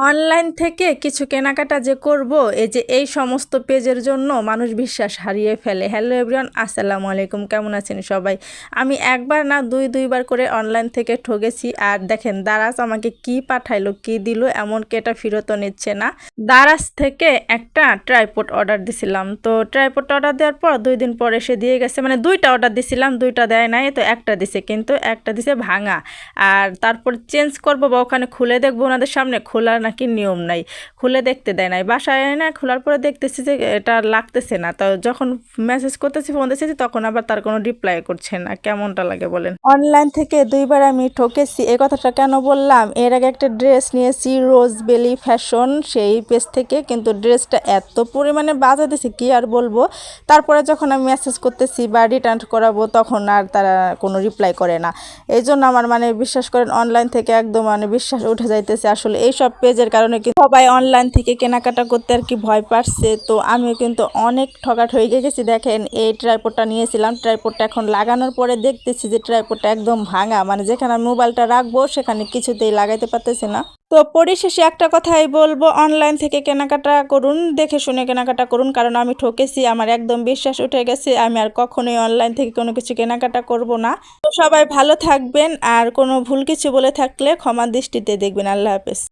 Online থেকে কিছু কেনাকাটা যে করব এই সমস্ত পেজের জন্য মানুষ বিশ্বাস হারিয়ে ফেলে। হ্যালো এভরিওয়ান, আসসালামু আলাইকুম। কেমন আছেন সবাই? আমি একবার না দুইবার করে অনলাইন থেকে ঠকেছি। আর দেখেন দারাজ আমাকে কি পাঠাইলো কি দিল, এমনকি এটা ফেরতও নিচ্ছে না। দারাজ থেকে একটা ট্রাইপড অর্ডার দিছিলাম, তো ট্রাইপড অর্ডার দেওয়ার পর 2 দিন পরে সে দিয়ে গেছে। মানে দুইটা অর্ডার দিছিলাম, দুইটা দেয় নাই, তো একটা দিছে, কিন্তু একটা দিছে ভাঙা। আর তারপর চেঞ্জ করবো বা ওখানে খুলে দেখবো, ওনাদের সামনে খোলার নাকি নিয়ম নাই, খুলে দেখতে দেয় নাই। বাসায় না খোলার পরে দেখতেছি যে এটা লাগতেছে না। তো যখন মেসেজ করতেছি, ফোন দিতেছি, তখন আবার তার কোনো রিপ্লাই করছে না। কেমনটা লাগে বলেন? অনলাইন থেকে দুইবার আমি ঠকেছি। এই কথাটা কেন বললাম, এর আগে একটা ড্রেস নিয়েছি রোজ বেলি ফ্যাশন সেই পেজ থেকে, কিন্তু ড্রেসটা এত পরিমাণে বাজে দিছে কি আর বলবো। তারপরে যখন আমি মেসেজ করতেছি বা রিটার্ন করাবো, তখন আর তারা কোনো রিপ্লাই করে না। এই জন্য আমার বিশ্বাস করেন অনলাইন থেকে একদম বিশ্বাস উঠে যাইতেছে। আসলে এই সব পেজের কারণে কিন্তু সবাই অনলাইন থেকে কেনাকাটা করতে আর কি ভয় পাচ্ছে। তো আমিও কিন্তু অনেক ঠকাট হয়ে গেছি। দেখেন এই ট্রাইপডটা নিয়েছিলাম, ট্রাইপডটা এখন লাগানোর পরে দেখতেছি যে ট্রাইপডটা একদম ভাঙা, মানে যেখানে আমি মোবাইলটা রাখবো সেখানে কিছুতেই লাগাইতে পারতেছি না। তো পরিশেষে একটা কথাই বলবো, অনলাইন থেকে কেনাকাটা করুন, দেখে শুনে কেনাকাটা করুন, কারণ আমি ঠকেছি, আমার একদম বিশ্বাস উঠে গেছে। আমি আর কখনোই অনলাইন থেকে কোনো কিছু কেনাকাটা করব না। তো সবাই ভালো থাকবেন, আর কোনো ভুল কিছু বলে থাকলে ক্ষমা দৃষ্টিতে দেখবেন। আল্লাহ হাফেজ।